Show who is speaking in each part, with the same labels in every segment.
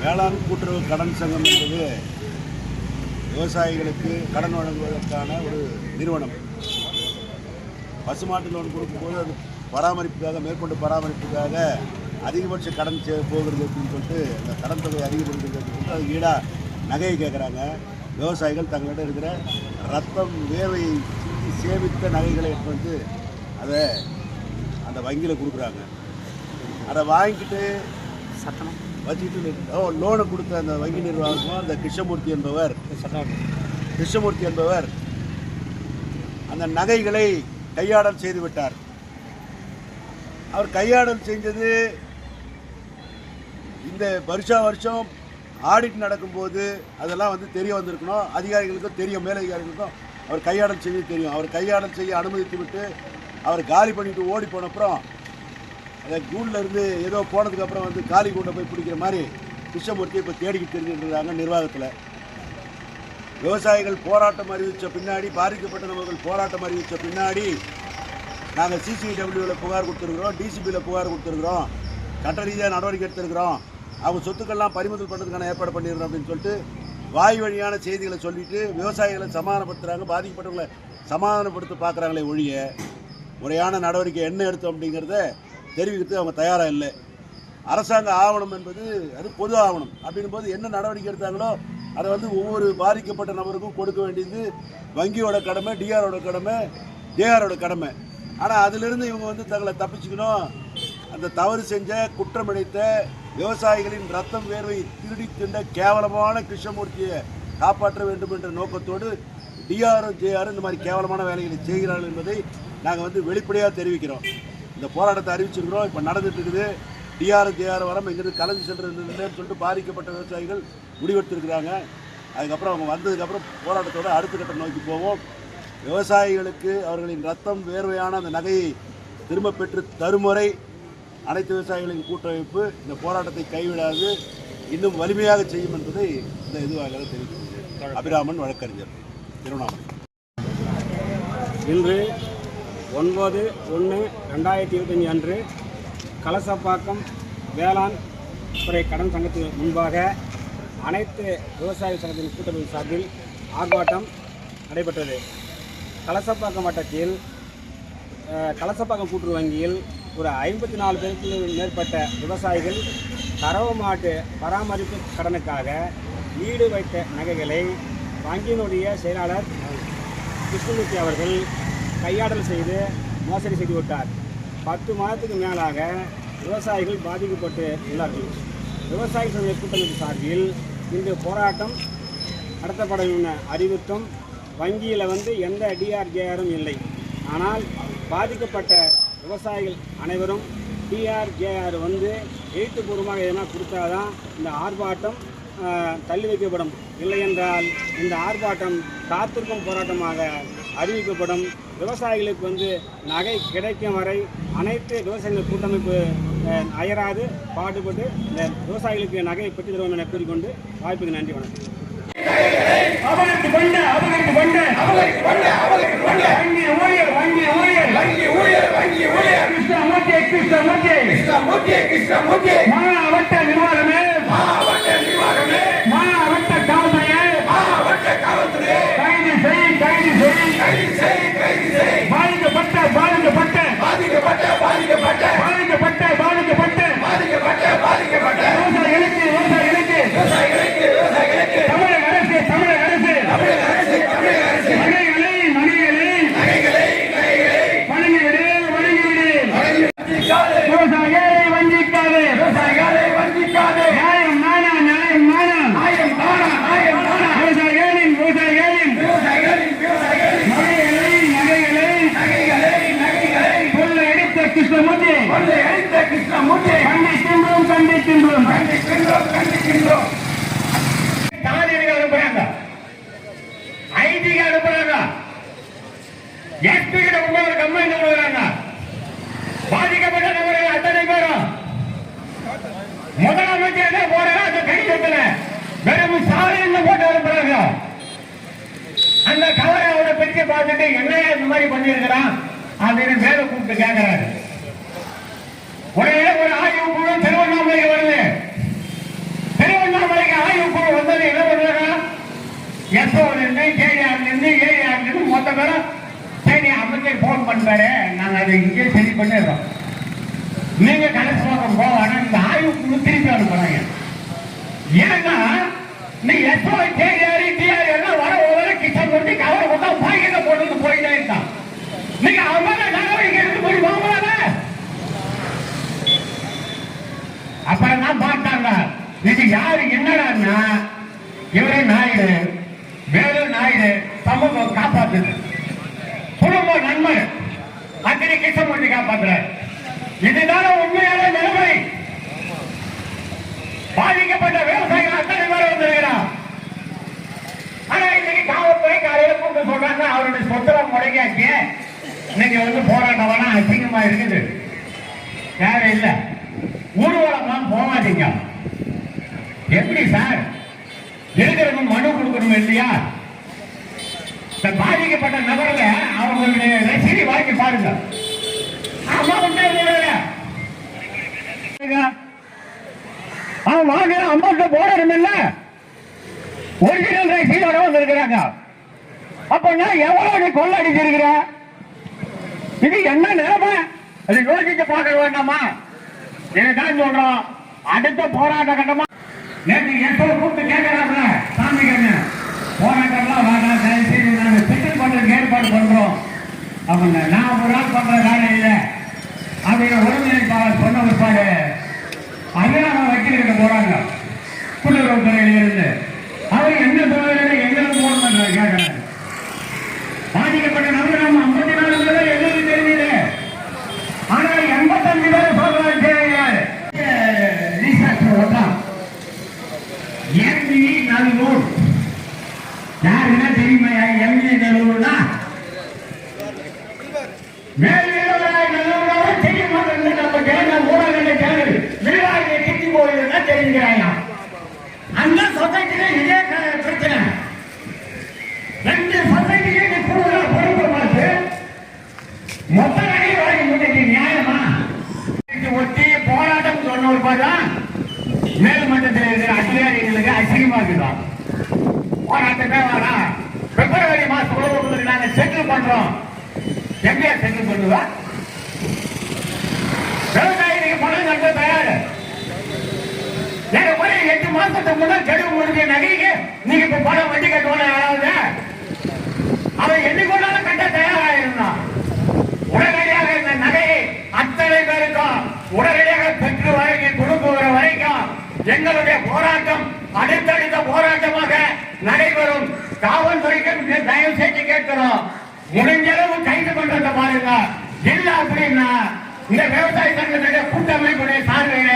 Speaker 1: வேளாண் கூட்டுறவு கடன் சங்கம் என்பது விவசாயிகளுக்கு கடன் வழங்குவதற்கான ஒரு நிறுவனம். பசுமாட்டு லோன் கொடுக்கும்போது அது மேற்கொண்டு பராமரிப்புக்காக அதிகபட்ச கடன் போகிறது அப்படின்னு சொல்லிட்டு அந்த கடன் தொகையை அதிகப்படுத்துறது அப்படின்னு சொல்லிட்டு அதுக்கு ஈடாக நகையை கேட்குறாங்க. விவசாயிகள் தங்களிடம் இருக்கிற ரத்தம் வேர்வை சிந்தி சேமித்த நகைகளை எடுத்து வந்து அதை அந்த வங்கியில் கொடுக்குறாங்க. அதை வாங்கிக்கிட்டு வச்சுக்கிட்டு லோனை கொடுத்த அந்த வங்கி நிர்வாகமும் அந்த கிருஷ்ணமூர்த்தி என்பவர் அந்த நகைகளை கையாடல் செய்து விட்டார். அவர் கையாடல் செஞ்சது இந்த வருஷம் ஆடிட் நடக்கும்போது அதெல்லாம் வந்து தெரிய வந்திருக்கணும். அதிகாரிகளுக்கும் தெரியும், மேலதிகாரிகளுக்கும் அவர் கையாடல் செய்ய தெரியும். அவர் கையாடல் செய்ய அனுமதித்து விட்டு அவர் காலி பண்ணிட்டு ஓடி போனப்புறம் அந்த கூண்டில் இருந்து ஏதோ போனதுக்கப்புறம் வந்து காலி கூண்டை போய் பிடிக்கிற மாதிரி கிருஷ்ணமூர்த்தியை இப்போ தேடிக்கிட்டு தெரிஞ்சுருக்காங்க நிர்வாகத்தில். விவசாயிகள் போராட்டம் அறிவித்த பின்னாடி, பாதிக்கப்பட்ட நபர்கள் போராட்டம் அறிவித்த பின்னாடி நாங்கள் சிசிடபிள்யூவில் புகார் கொடுத்துருக்குறோம், டிசிபியில் புகார் கொடுத்துருக்குறோம், சட்ட ரீதியாக நடவடிக்கை எடுத்துருக்குறோம், அவங்க சொத்துக்கள்லாம் பறிமுதல் பண்ணுறதுக்கான ஏற்பாடு பண்ணிடுறோம் அப்படின்னு சொல்லிட்டு வாய் வழியான செய்திகளை சொல்லிவிட்டு விவசாயிகளை சமாதானப்படுத்துகிறாங்க. பாதிக்கப்பட்டவங்களை சமாதானப்படுத்த பார்க்குறாங்களே ஒழிய முறையான நடவடிக்கை என்ன எடுத்தோம் அப்படிங்கிறத தெரிவிக்கிறது அவங்க தயாராக இல்லை. அரசாங்க ஆவணம் என்பது அது பொது ஆவணம். அப்படின்னும் போது என்ன நடவடிக்கை எடுத்தாங்களோ அதை வந்து ஒவ்வொரு பாதிக்கப்பட்ட நபருக்கும் கொடுக்க வேண்டியது வங்கியோட கடமை, டிஆரோட கடமை, ஜேஆரோட கடமை. ஆனால் அதிலிருந்து இவங்க வந்து தங்களை தப்பிச்சுக்கணும், அந்த தவறு செஞ்ச குற்றமிழைத்த விவசாயிகளின் ரத்தம் வேர்வை திருடி தின்ற கேவலமான கிருஷ்ணமூர்த்தியை காப்பாற்ற வேண்டும் என்ற நோக்கத்தோடு டிஆரும் ஜேஆரும் இந்த மாதிரி கேவலமான வேலைகளை செய்கிறார்கள் என்பதை நாங்கள் வந்து வெளிப்படையாக தெரிவிக்கிறோம். இந்த போராட்டத்தை அறிவிச்சிருக்கிறோம். இப்போ நடந்துட்டு இருக்குது. டிஆர் ஜேஆர் வரம் இங்கிருந்து கலந்து சென்றதுன்னு சொல்லிட்டு பாதிக்கப்பட்ட விவசாயிகள் முடிவெடுத்திருக்கிறாங்க. அதுக்கப்புறம் அவங்க வந்ததுக்கப்புறம் போராட்டத்தோடு அடுத்த கட்டம் நோக்கி போவோம். விவசாயிகளுக்கு அவர்களின் ரத்தம் வேர்வையான அந்த நகையை திரும்ப பெற்று தரும் வரை அனைத்து விவசாயிகளின் கூட்டமைப்பு இந்த போராட்டத்தை கைவிடாது இன்னும் வலிமையாக செய்யும் என்பதை இந்த இதுவாக தெரிவிக்கிறது. அபிராமன், வழக்கறிஞர், திருவண்ணாமலை.
Speaker 2: இன்று 9/1/2025 அன்று கலசப்பாக்கம் வேளாண் துறை கடன் சங்கத்தின் முன்பாக அனைத்து விவசாய சங்கத்தின் கூட்டமைப்பு சார்பில் ஆர்ப்பாட்டம் நடைபெற்றது. கலசப்பாக்கம் வட்டத்தில் கலசப்பாக்கம் கூட்டுறவு வங்கியில் ஒரு 54 பேருக்கு மேற்பட்ட விவசாயிகள் கறவை மாட்டு பராமரிப்பு கடனுக்காக ஈடு வைத்த நகைகளை வங்கியினுடைய செயலாளர் கிருஷ்ணமூர்த்தி அவர்கள் கையாடல் செய்து மோசடி செய்து விட்டார். 10 மாதத்துக்கு மேலாக விவசாயிகள் பாதிக்கப்பட்டு உள்ளார்கள். விவசாய சங்க கூட்டமைப்பு சார்பில் இந்த போராட்டம் நடத்தப்படும் என அறிவித்தும் வங்கியில் வந்து எந்த டிஆர்ஜேஆரும் இல்லை. ஆனால் பாதிக்கப்பட்ட விவசாயிகள் அனைவரும் டிஆர்ஜேஆர் வந்து எழுத்துப்பூர்வமாக எதனா கொடுத்தாதான் இந்த ஆர்ப்பாட்டம் தள்ளி வைக்கப்படும். இல்லை என்றால் இந்த ஆர்ப்பாட்டம் காத்திருக்கும் போராட்டமாக அறிவிக்கப்படும். விவசாயிகளுக்கு வந்து நகை கிடைக்கும் வரை அனைத்து விவசாயிகள் கூட்டமைப்பு அயராது பாடுபட்டு இந்த விவசாயிகளுக்கு நகையை பெற்று தருவோம் என கூறிக்கொண்டு வாய்ப்புக்கு நன்றி, வணக்கம்.
Speaker 3: மாவட்ட நிர்வாகமே, மாவட்ட காவல்துறை கைது செய். பாதிக்கப்பட்ட விவசாயிகளுக்கு தமிழக அரசு நகைகளை வழங்கிவிடு. விவசாயிகளை வஞ்சிக்காதே. நியாயம் நானா. விவசாயிகளின் நகைகளை கொள்ளையடித்த கிருஷ்ணமூர்த்தி கண்டிக்கின்றோம். தானியங்கள் அனுப்புறாங்க, ஐடிகள் அனுப்புறாங்க, எஸ்பி கிட்ட ஒரு கம்ப்ளைண்ட் கொடுக்குறாங்க. பாதிக்கப்பட்ட நபர்கள் அத்தனை பேரும் முதலமைச்சர் போறாங்க. அந்த கடிதத்துல வெறும் சாலைன்னு போட்டு அனுப்புறாங்க. அந்த கவரை அவரை பிரிச்சு பார்த்துட்டு என்னையா இந்த மாதிரி பண்ணிருக்கிறான் அப்படின்னு மேல கூப்பிட்டு கேட்கிறாரு. ஒரே ஒரு ஆய்வு குழு திருவண்ணாமலை வருது. எஸ்ஓலேருந்து கேடிஆர்லேருந்து ஏடிஆர்லேருந்து மொத்த பேரும் சரி அமைச்சர் ஃபோன் பண்ணுறாரு, நாங்கள் அதை இங்கே சரி பண்ணிடுறோம், நீங்க கலெக்டர் பக்கம் போவானா இந்த ஆய்வுக்கு திருப்பி அனுப்புறாங்க. ஏன்னா நீ எஸ்ஓ கேடிஆர் டிஆர் எல்லாம் வர ஒவ்வொரு கிச்சன் போட்டு கவரை போட்டா பாய்கிட்ட போட்டு போயிட்டே இருக்கான். நீங்க அவங்க நடவடிக்கை எடுத்து போய் வாங்கல. அப்புறம் தான் பார்த்தாங்க இது யாரு என்னடான்னா இவரே நாயுடு, வேறு நாயுடு சமூகம் காப்பாத்துது, குடும்ப நண்பர் அத்தனை கிச்சன் போட்டு காப்பாத்துற. இதுதான் உண்மையான நிலைமை. பாதிக்கப்பட்ட விவசாயிகள் அத்தனை பேர் வந்திருக்கிறார். ஆனா இன்னைக்கு காவல்துறை காலையில கூப்பிட்டு சொல்றாங்க அவருடைய சொத்தெல்லாம் முடங்கியாச்சு, இன்னைக்கு வந்து போராட்டம் வேணா அசிங்கமா இருக்குது, தேவையில்லை, ஊர்வலம்லாம் போகாதீங்க. எப்படி சார் இருக்கிறவங்க மனு கொடுக்கணும் இல்லையா? பாதிக்கப்பட்ட நபர்ல அவங்களுடைய ரசீதை வாங்கி பாருங்க. அமௌண்ட் போடணும் இல்ல, ஒரிஜினல் ரசீதோட வந்திருக்கிறாங்க. அப்ப எவ்வளவு நீ கொள்ளடிச்சிருக்கிற? இது என்ன நிலைமை? அது யோசிச்சு பார்க்க வேண்டாமா? இதுதான் சொல்றோம். அடுத்த போராட்ட கட்டமா நேற்று எப்போ கூப்பிட்டு கேட்கிறாங்க சாமி கண்ணு போராட்டம்லாம் வேண்டாம், தயவுசெய்து நாங்கள் செட்டில் பண்றதுக்கு ஏற்பாடு பண்றோம் அவங்க. நான் ஒரு நாள் பண்ற வேலை இல்லை அவங்க ஒருங்கிணைப்பாளர் சொன்ன விற்பாடு அதெல்லாம் வக்கீல்கிட்ட போறாங்க கூட்டுறவுத்துறையில இருந்து. அவர் என்ன சொல்றது எங்களுக்கு போடணும் கேட்கிறாங்க. பாதிக்கப்பட்ட நபர் நம்ம 54 பேர் எங்களுக்கு தெரியல, ஆனால் 85 பேர் சொல்றாங்க தெரியாது. எம்இ நல்லூர் யாருன்னா தெரியுமா? எம்இ நல்லூர்னா தெரிய மாட்டேங்குது. நம்ம கேட்க ஊடகங்களை கேள்வி நிர்வாகிகளை திட்டி போயிருந்தா தெரிஞ்சுக்கிறாங்க. அந்த சொசைட்டில இதே பிரச்சனை. 2 சொசைட்டிக்கு கூடுதலா பொறுப்பு பார்த்து மொத்த நகை வாங்கி முடிஞ்சு நியாயமா? ஒட்டி போராட்டம் சொன்ன ஒரு தான் மேல்மட்டத்தில் இருக்கிற அதிகாரிகளுக்கு அசிங்கமா இருக்குதான். போராட்டமே வாடா, பிப்ரவரி மாசம் நாங்க செட்டில் பண்றோம். எப்படியா செட்டில் பண்ணுவா? விவசாயிகளுக்கு பணம் கட்ட தயாரு. ஒரு 8 மாசத்துக்கு முன்னாடி கெடுவு முடிஞ்ச நகைக்கு நீங்க இப்ப பணம் வண்டி கட்டுவோம். யாராவது அவன் என்னைக்கு கட்ட தயாராயிருந்தான். உடனடியாக இந்த நகையை அத்தனை பேருக்கும் உடனடியாக பெற்று வழங்கி கொடுக்குற வரைக்கும் எங்களுடைய போராட்டம் அடுத்தடுத்த போராட்டமாக நடைபெறும். காவல்துறைக்கு தயவு செஞ்சு கேட்கிறோம், முடிஞ்சளவு கைது பண்றத பாருங்க. இல்ல அப்படின்னா இந்த விவசாய சங்கத்துடைய கூட்டமைப்புடைய சார்பில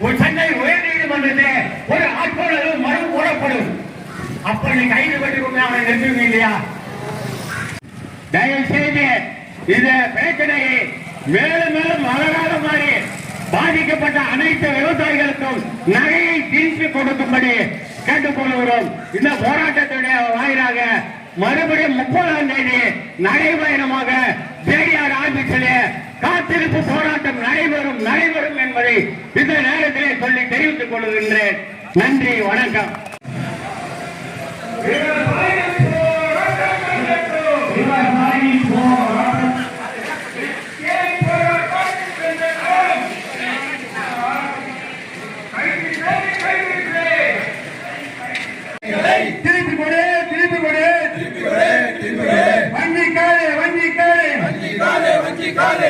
Speaker 3: ஒரு சென்னை உயர் நீதிமன்றத்தில் ஒரு ஆட்கொள்ளு மனு போடப்படும். அப்படி கைது பண்ணி கொண்டு அவனை நிறுத்துவீங்க இல்லையா? தயவு செய்து இந்த பிரச்சனையை மேலும் மேலும் வளராத மாதிரி பாதிக்கப்பட்ட அனைத்து விவசாயிகளுக்கும் நகையை திருப்பி கொடுக்கும்படி கேட்டுக்கொள்கிறோம். இந்த போராட்டத்துடைய வாயிலாக மறுபடியும் 30ஆம் தேதி நடைபயணமாக ஜேடிஆர் ஆபீஸிலே காத்திருப்பு போராட்டம் நடைபெறும் என்பதை இந்த நேரத்திலே சொல்லி தெரிவித்துக் கொள்கின்றேன். நன்றி, வணக்கம்.
Speaker 2: திருப்பி கொடு, திருப்பி கொடு, வஞ்சி காலே, வஞ்சி காலே, வஞ்சி காலே, வஞ்சி காலே,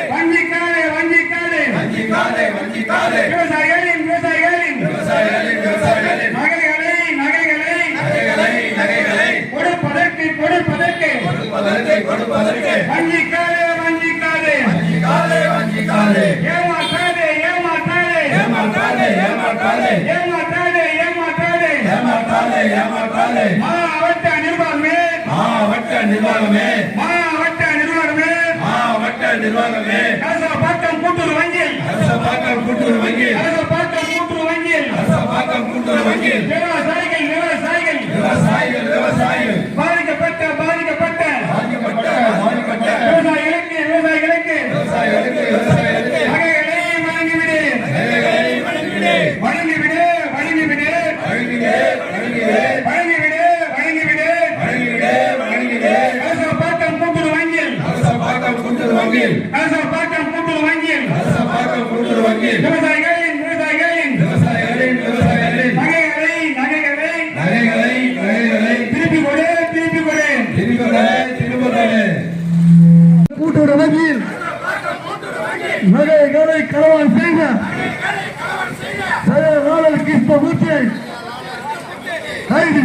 Speaker 2: வஞ்சி காலே, வஞ்சி காலே, வஞ்சி காலே, விவசாயிகளின் விவசாயிகளின் விவசாயிகளின் விவசாயிகளின் நகைகளை நகைகளை நகைகளை நகைகளை கொடுப்பதற்கு கொடுப்பதற்கு கொடுப்பதற்கு கொடுப்பதற்கு வஞ்சி காலே, வஞ்சி காலே, வஞ்சி காலே, வஞ்சி காலே, ஏமாற்றாதே ஏமாற்றாதே ஏமாற்றாதே ஏமாற்றாதே ஏமாற்றாதே ஏமாற்றாதே ஏமாற்றாதே ஏமாற்றாதே மாவட்ட நிர்வாகமே மாவட்ட நிர்வாகமே மாவட்ட நிர்வாகமே மாவட்ட நிர்வாகமே கலசப்பாக்கம் கூட்டுறவு வங்கியில் கலசப்பாக்கம் கூட்டுறவு வங்கியில் கலசப்பாக்கம் கூட்டுறவு வங்கியில் கலசப்பாக்கம் கூட்டுறவு வங்கியில் விவசாயிகள் விவசாயிகள் விவசாயிகள் விவசாயிகள் பாதிக்கப்பட்ட பாதிக்கப்பட்ட பாதிக்கப்பட்ட பாதிக்கப்பட்ட விவசாயிகளுக்கு விவசாயிகளுக்கு விவசாயிகளுக்கு விவசாயிகளுக்கு நகைகளை வழங்கிவிடு நகைகளை வழங்கிவிடு வழங்கிவிடு வழங்கிவிடு வழங்கிவிடு வழங்கிவிடு வழங்கிவிடு வழங்கிவிடு கைது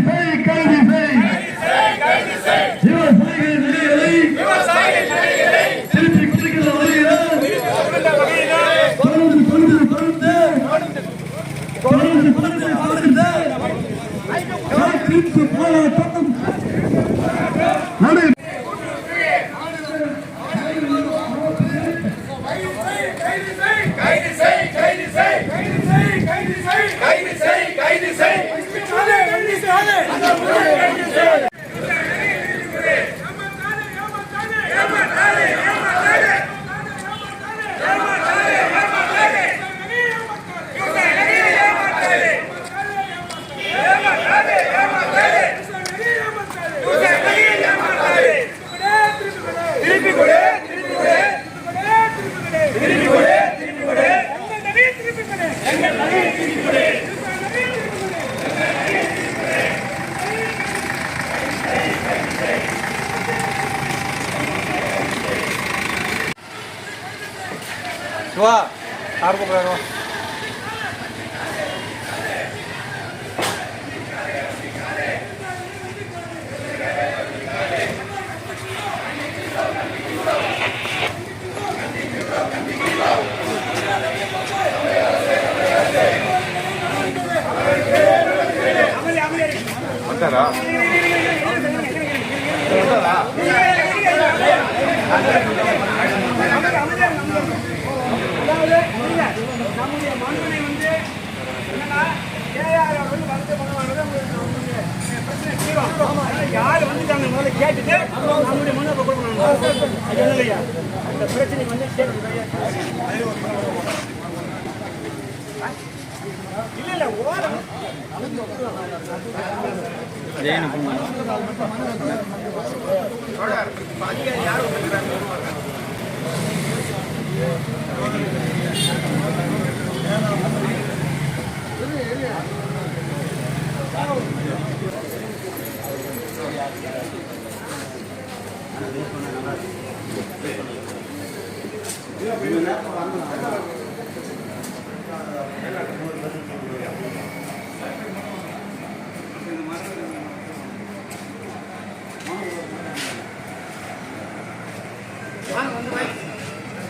Speaker 2: செய் விவசாயிகளின் நிலைகளை திருப்பி கொடுக்கிற வழியில் தொடர்ந்து போராட்டம்
Speaker 4: வா யார் கூப்பிடுறாங்க வந்தாரா
Speaker 2: நம்முடைய மனுவை வந்து என்னன்னா யார் வந்துட்டாங்க முதல்ல கேட்டுட்டு நம்முடைய மனு கொடுக்கணும். அந்த பிரச்சனை வந்து இல்ல ஓரம்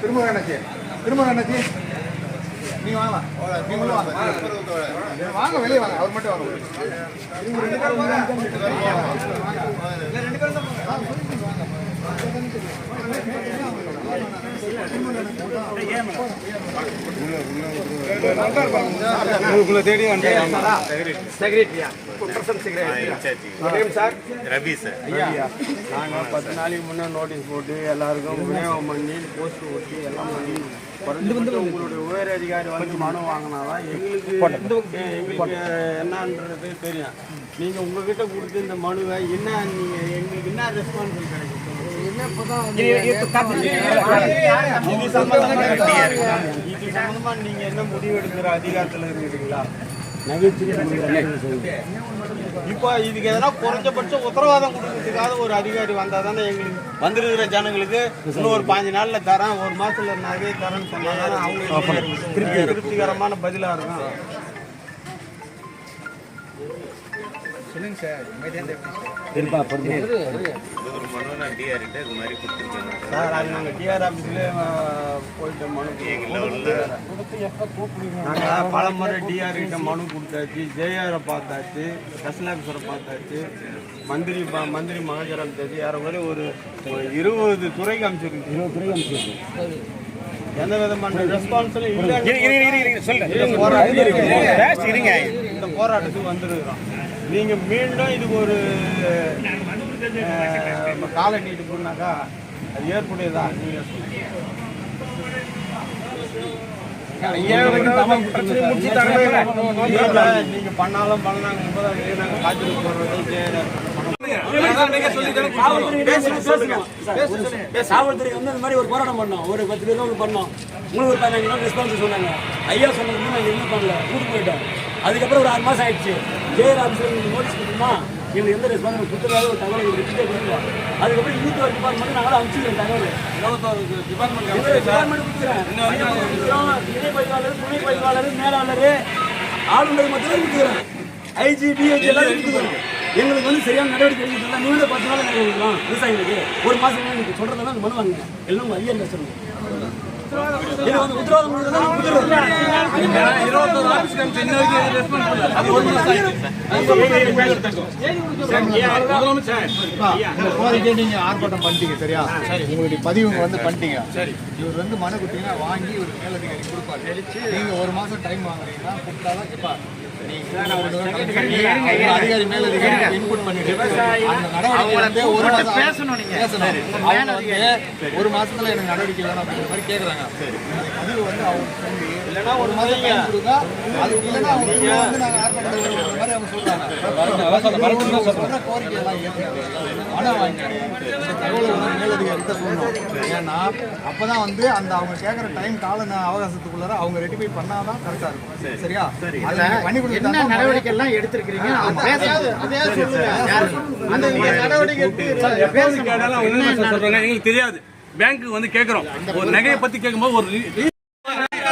Speaker 4: திரும்ப என்னாச்சு நீங்க வாங்கலாம் நீங்களும் வாங்க வாங்க வெளியே வாங்க அவர் மட்டும் வாங்க தேடி
Speaker 5: ரவி சார்
Speaker 6: நாங்கள் 10 நாளைக்கு முன்னே நோட்டீஸ் போட்டு எல்லாருக்கும் விநியோகம் பண்ணி போஸ்ட் ஓட்டி எல்லாம் பண்ணி உங்களுடைய உயர் அதிகாரி வந்து மனு வாங்கினாதான் எங்களுக்கு என்னன்றது தெரியும். நீங்கள் உங்ககிட்ட கொடுத்து இந்த மனுவை என்ன நீங்கள் எங்களுக்கு என்ன ரெஸ்பான்சிபிள் கிடைக்கும்? இது சம்பந்தமா நீங்க என்ன முடிவு எடுக்கிற அதிகாரத்தில் இருக்கிறீங்களா? இப்போ இதுக்கு எதனா குறைஞ்சபட்சம் உத்தரவாதம் கொடுக்கறதுக்காக ஒரு அதிகாரி வந்தால் தானே எங்களுக்கு வந்துருக்கிற ஜனங்களுக்கு இன்னும் ஒரு 5 நாளில் தரேன், ஒரு மாசத்துல நகை தரேன்னு சொன்னாங்க அவங்களுக்கு திருப்திகரமான பதிலாக இருக்கும்.
Speaker 4: சொல்லுங்க சார்.
Speaker 6: சார் அது நாங்கள் டிஆர் ஆஃபீஸ்லேயே போயிட்டு மனு நாங்கள் பல முறை டிஆர் கிட்ட மனு கொடுத்தாச்சு, ஜேஆரை பார்த்தாச்சு, ஸ்பெஷல் ஆஃபீஸரை பார்த்தாச்சு, மந்திரி மகஜர் அமைச்சாச்சு, யாரை ஒரு 20 துறைக்கு அமைச்சிருக்கு. எந்த விதமான ரெஸ்பான்ஸும் இல்லை. இந்த போராட்டத்துக்கு வந்துருக்கிறோம். நீங்க மீண்டும் இதுக்கு ஒரு காலை நீட்டு போனாக்கா அது ஏற்புடையதா? நீங்க பண்ணாலும் பண்ணாங்க 30 நாங்க காத்திருக்கு
Speaker 7: காவல்துறை வந்து இந்த மாதிரி ஒரு போராட்டம் பண்ணோம், ஒரு 10 பேர் பண்ணோம். உங்களுக்கு ஒரு 15 நாள் ரெஸ்பான்ஸ் சொன்னாங்க. ஐயா சொன்னது நாங்கள் என்ன பண்ணல, கூட்டு போயிட்டோம். அதுக்கப்புறம் ஒரு 6 மாதம் ஆயிடுச்சு. ஜேஆர் ஆஃபீஸில் நோட்டீஸ் கொடுத்தோமா, எங்களுக்கு எந்த ரெஸ்பான்ஸ் கொடுத்துருக்காது ஒரு தகவல் எடுத்துகிட்டே கொடுத்துருவோம். அதுக்கப்புறம் யூத் டிபார்ட்மெண்ட் நாங்களும் அனுப்பிச்சிருக்கோம் தகவல். டிபார்ட்மெண்ட் கொடுத்துக்கிறேன். இணை பதிவாளர், துணை பதிவாளர், மேலாளர், ஆளுநர் மட்டும் தான் கொடுத்துக்கிறேன். ஐஜிபி எல்லாரும் இருக்குது. எங்களுக்கு வந்து சரியான நடவடிக்கை எடுக்கிறதுல நீங்களே 10 நாள் நாங்கள் கொடுக்கலாம் விவசாயிகளுக்கு. ஒரு மாதம் நீங்கள் சொல்கிறதெல்லாம் அந்த மனு வாங்குங்க. எல்லாம் ஐயா பேசணும். இது வந்து உத்தரவாதம்
Speaker 4: கோரிக்கை நீங்க ஆர்ப்பாட்டம் பண்ணிட்டீங்க சரியா? உங்களுடைய பதிவு வந்து பண்ணிட்டீங்க. இவர் வந்து மனு கொடுத்தீங்கன்னா வாங்கி ஒரு மேலதிகாரி கொடுப்பாரு. நீங்க ஒரு மாசம் டைம் வாங்குறீங்கன்னா கொடுத்தாதான் கேட்பாரு. அதிகாரி மேலதிகாரி இன்புட் பண்ணிட்டு அந்த நடவடிக்கை வந்து ஒரு மாசம் பேசணும். அவங்க வந்து ஒரு மாசத்துல எனக்கு நடவடிக்கை வேணும் அப்படிங்கிற மாதிரி கேட்கறாங்க. பதிவு வந்து அவங்க சொல்லி இல்லைன்னா ஒரு மாதம் டைம் கொடுங்க. அதுக்கு இல்லைன்னா அவங்க வந்து நாங்கள் ஆர்ப்பாட்டம் மாதிரி அவங்க சொல்றாங்க. கோரிக்கை எல்லாம் ஏற்றுக்காங்க. மனம் வாங்கிக்கிறாங்க. தகவல் வந்து மேலதிகாரிகிட்ட சொல்லணும். ஏன்னா அப்பதான் வந்து அந்த அவங்க கேட்குற டைம் கால அவகாசத்துக்குள்ளார அவங்க ரெட்டிஃபை பண்ணாதான் கரெக்டா இருக்கும். சரியா? அதை பண்ணி கொடுத்தா நடவடிக்கை எல்லாம் எடுத்திருக்கிறீங்க.
Speaker 5: எங்களுக்கு தெரியாது. பேங்க்கு வந்து கேட்கிறோம். ஒரு நகையை பத்தி கேட்கும்போது ஒரு பின்னாடி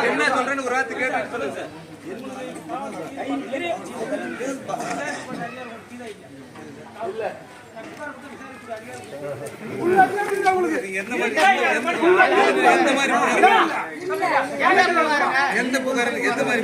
Speaker 6: என்ன சொல்றேன்னு ஒரு வார்த்தை கேட்டு சொல்லுங்க சார். எந்த புகார் எந்த மாதிரி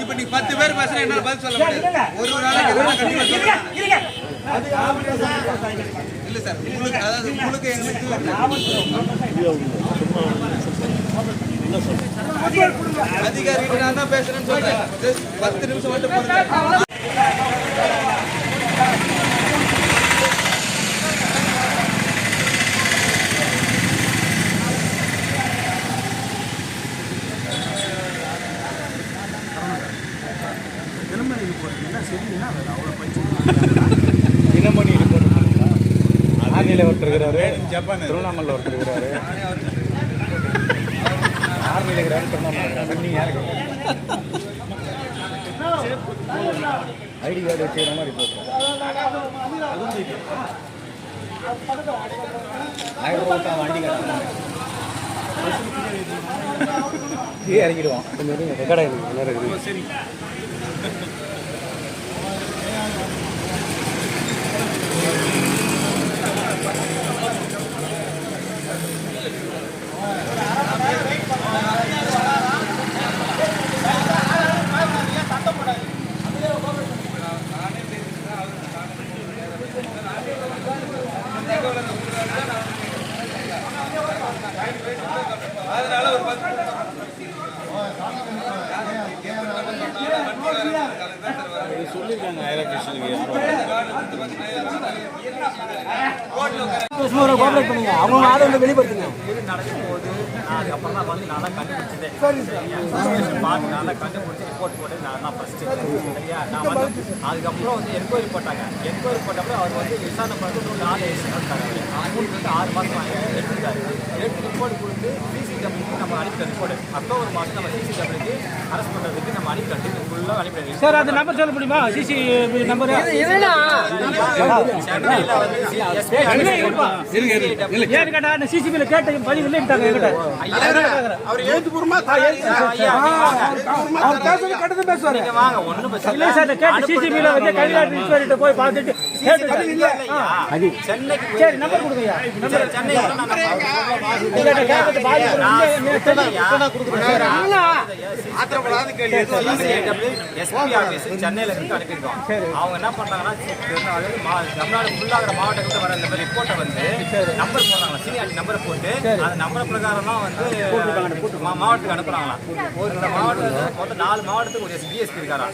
Speaker 6: இப்ப நீ 10 பேர் பேசுற என்னால பதில் சொல்ல முடியாது. ஒரு நாளைக்கு இல்ல சார், உங்களுக்கு அதாவது உங்களுக்கு எங்களுக்கு அதிகாரிகிட்ட நான் தான் பேசுறேன்னு சொல்றேன். 10 நிமிஷம் மட்டும் பொறுங்க.
Speaker 4: தினமணி ரிப்போர்ட் ஆணையில விட்டுருக்கிற
Speaker 6: இருக்கிறாரு, திருவண்ணாமலை ஒருத்தர் இருக்கிறாரு, ஆர்மியில் இருக்கிறாரு, திருவண்ணாமலை நீங்க யாருக்கு ஐடி கார்டு வச்சுக்கிற மாதிரி போட்டுருவோம். 1000 ரூபா வண்டி கார்டு இறங்கிடுவோம். கொஞ்சம் ரெக்கார்ட் ஆகிடுது. சரி சொல்லியிருக்காங்க
Speaker 7: கோஆபரேட் பண்ணுங்க, அவங்க ஆதரவு வெளிப்படுத்துங்க.
Speaker 8: நடக்கும்போது அதுக்கப்புறம் தான் வந்து நான் தான் கண்டுபிடிச்சதே. பார்த்து நான் தான் கண்டுபிடிச்சி ரிப்போர்ட் போட்டு நான் தான் ஃபஸ்ட்டு. சரியா, நான் வந்து அதுக்கப்புறம் வந்து என்கொயரி போட்டாங்க. என்கொயரி போட்டப்பறம் அவர் வந்து விசாரணை பார்த்து ஒரு 4 ஏசி நடத்தாங்க. அவங்களுக்கு வந்து 6 மாதம் எடுத்துட்டாரு. எடுத்து ரிப்போர்ட் கொடுத்து சிசிடபிள்யூக்கு நம்ம அனுப்பிட்ட ரிப்போர்ட் அக்டோபர் மாதம் நம்ம சிசிடபிள்யூக்கு அரெஸ்ட் பண்ணுறதுக்கு நம்ம அனுப்பிட்டு ஃபுல்லாக அனுப்பிடுறோம்.
Speaker 2: சார் அது நம்பர் சொல்ல முடியுமா? சிசி நம்பர்
Speaker 8: சென்னையில் வந்து
Speaker 2: ஏன்னு கேட்டா அந்த சிசிபில கேட்ட பதிவு இல்லைட்டாங்க என்கிட்ட.
Speaker 1: அவர் எழுத்துப்பூர்வமா
Speaker 8: பேசுவாரு. வாங்க ஒன்றும்
Speaker 2: இல்லை சார், கேட்ட சிசிபில வந்து கல்யாண இன்ஸ்பெக்டர்கிட்ட போய் பார்த்துட்டு
Speaker 8: சென்னைக்கு
Speaker 2: சரி நம்பர் கொடுங்கய்யா. நம்பர்
Speaker 8: சென்னையில இருந்து அனுப்பியிருக்கோம். அவங்க என்ன பண்றாங்கன்னா தமிழ்நாடு ஃபுல்லாகிற மாவட்டத்துக்கு வர இந்த ரிப்போர்ட்டை வந்து நம்பர் போடுறாங்களா, சீனியாரிட்டி நம்பரை போட்டு அந்த நம்பர் பிரகாரம் தான் வந்து மாவட்டத்துக்கு அனுப்புறாங்களாம். ஒரு மாவட்டத்துக்கு மொத்தம் 4 மாவட்டத்துக்கு ஒரு டிஎஸ்பி இருக்காரா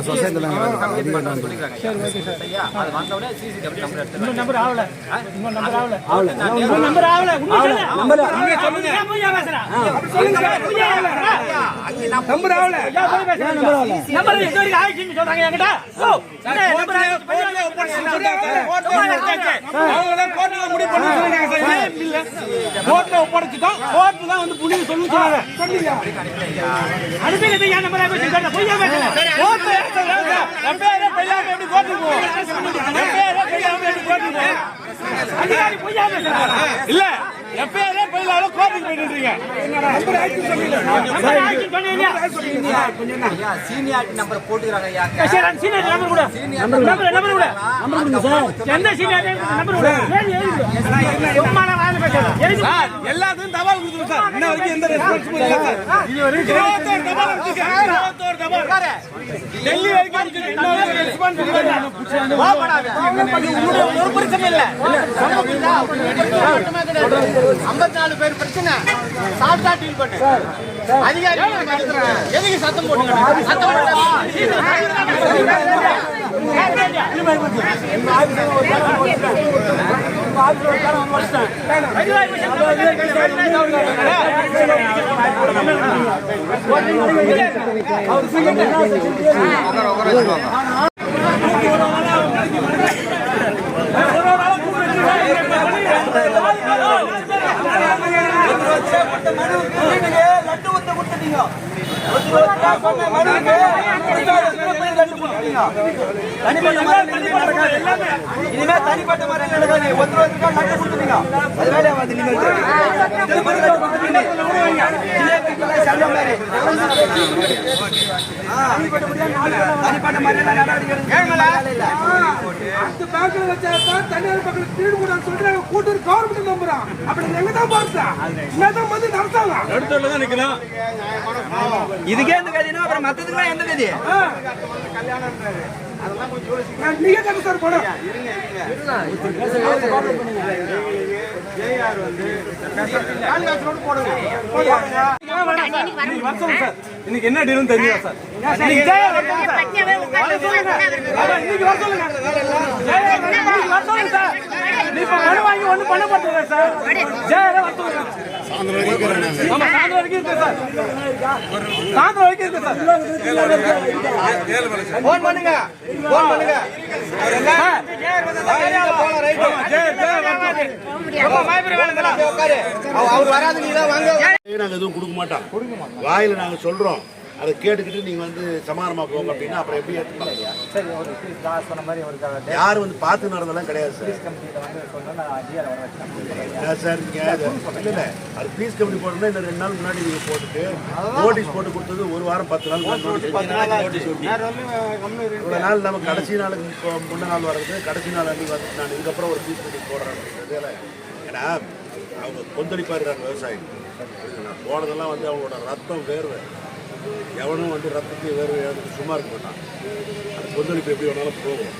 Speaker 8: சொல்லிக்கிறாங்க. சரியா, அது வந்தவுடனே சிசிடிவி நம்பர் எடுத்து
Speaker 2: நம்பர் ஆகல, நம்பர் ஆகல, நம்பர் ஆகல, நம்பர் நம்பர் இது வரைக்கும் ஆயிடுச்சுன்னு சொல்றாங்க என்கிட்ட. கோர்ட்ல ஒப்படைச்சிட்டோம், கோர்ட் தான் வந்து புள்ளி சொல்லு சொன்னாங்க. அனுப்பிடுது என் நம்பர் ஆயிடுச்சு. பொய்யா பேசல, கோர்ட் எப்பேரே பெய்யாம எப்படி கோர்ட்டுக்கு போகும்? எப்பேரே பெய்யாம எப்படி கோர்ட்டுக்கு போகும்? அதிகாரி பொய்யா பேசுறாங்க. இல்ல எப்பேரே பெய்யாம கோர்ட்டுக்கு போயிட்டு இருக்கீங்க. நம்பர் ஆயிடுச்சு சொன்னீங்க. நம்பர் ஆயிடுச்சு சொன்னீங்க.
Speaker 8: சீனியாரிட்டி நம்பர் போட்டுறாங்க.
Speaker 2: சரி அந்த சீனியாரிட்டி நம்பர் கூட, நம்பர் கூட, நம்பர் கொடுங்க சார். எந்த சீனியாரிட்டி நம்பர் கூட சும்மா வாயில பேசுறேன் சார். எல்லாத்துக்கும் தபால் கொடுத்துருங்க சார். இன்ன வரைக்கும் எந்த ரெஸ்பான்சிபிள் இல்ல சார். இது வரைக்கும் 21 தபால் அனுப்பிச்சிருக்கேன். 21 தபால் டெல்லி வரைக்கும் அனுப்பிச்சிருக்கேன். இன்ன வரைக்கும் ரெஸ்பான்சிபிள் இல்ல. வாப்படாத, உங்களுடைய ஒரு பிரச்சனை இல்ல.
Speaker 8: 54 பேர் பிரச்சனை சால்ட்டா டீல் பண்ணு. அதிகாரி எதுக்கு சத்தம் போடுங்க? சத்தம்
Speaker 7: லட்டு ஊத்த கொடுத்துட்டீங்க. இனிமே தனிப்பட்ட மாதிரி நடக்காது. ஒருத்தருக்கா லட்டு கொடுத்துட்டீங்க. அது வேலையா வந்து நீங்க தனிப்பட்ட மாதிரி நடவடிக்கை பேங்க்ல வச்சா தனியார் பக்கம் திருடு கூட சொல்றாங்க. கூட்டூர் கவர்மெண்ட் நம்புறான். அப்படி எங்க தான் பார்த்தா என்னதான் வந்து நடத்தாங்க.
Speaker 5: எடுத்துல தான் நிக்கலாம்.
Speaker 7: இதுக்கே இந்த கதைனா அப்புறம் மத்ததுக்குலாம் எந்த கதை? கல்யாணம் அதெல்லாம் கொஞ்சம் யோசிங்க. நீங்க தான சார் போட ஜேஆர் வந்து காலிகாசரோட போடுங்க.
Speaker 5: இன்னைக்கு என்ன டீல்னு தெரியுமா சார்?
Speaker 2: இன்னைக்கு ஜெயா வர சொல்லுங்க. இன்னைக்கு வர சொல்லுங்க. ஜெயா இன்னைக்கு வர சொல்லுங்க சார். நீ இப்ப மனு வாங்கி ஒண்ணும் பண்ண மாட்டீங்க சார். ஜெயா வர சொல்லுங்க. சாயந்தரம் வரைக்கும் இருக்கு. ஆமா சாயந்தரம் வரைக்கும் இருக்கு சார். சாயந்தரம் வரைக்கும் இருக்கு சார்.
Speaker 4: போன் பண்ணுங்க. போன் பண்ணுங்க. அவர் வராது நீ தான் வாங்க.
Speaker 1: நாங்கள் எதுவும் கொடுக்க மாட்டோம். வாயில் நாங்கள் சொல்கிறோம், அதை கேட்டுக்கிட்டு நீங்கள் வந்து சமாதானமாக போங்க அப்படின்னா அப்புறம் எப்படி ஏற்றுப்பாங்க? யாரும் வந்து பார்த்து நடந்தெல்லாம் கிடையாது சார். சார் நீங்கள் இல்லை அது ப்ளீஸ் கம்பெனி போடணும்னா இன்னும் 2 நாள் முன்னாடி நீங்கள் போட்டுட்டு நோட்டீஸ் போட்டு கொடுத்தது 1 வாரம் 10 நாள் இவ்வளோ நாள் நம்ம கடைசி நாளுக்கு இப்போ முன்ன நாள் வர்றது கடைசி நாள் அன்றைக்கி வந்து நான் இதுக்கப்புறம் ஒரு ப்ளீஸ் கம்பெனி போடுறேன். ஏன்னா அவங்க கொந்தளிப்பாருறாங்க விவசாயி. போனதெல்லாம் வந்து அவங்களோட ரத்தம் வேர்வை. எவனும் வந்து ரத்தத்தை வேர்வை சும்மா இருக்க மாட்டான். அந்த கொந்தளிப்பு எப்படி வேணாலும் போகும்.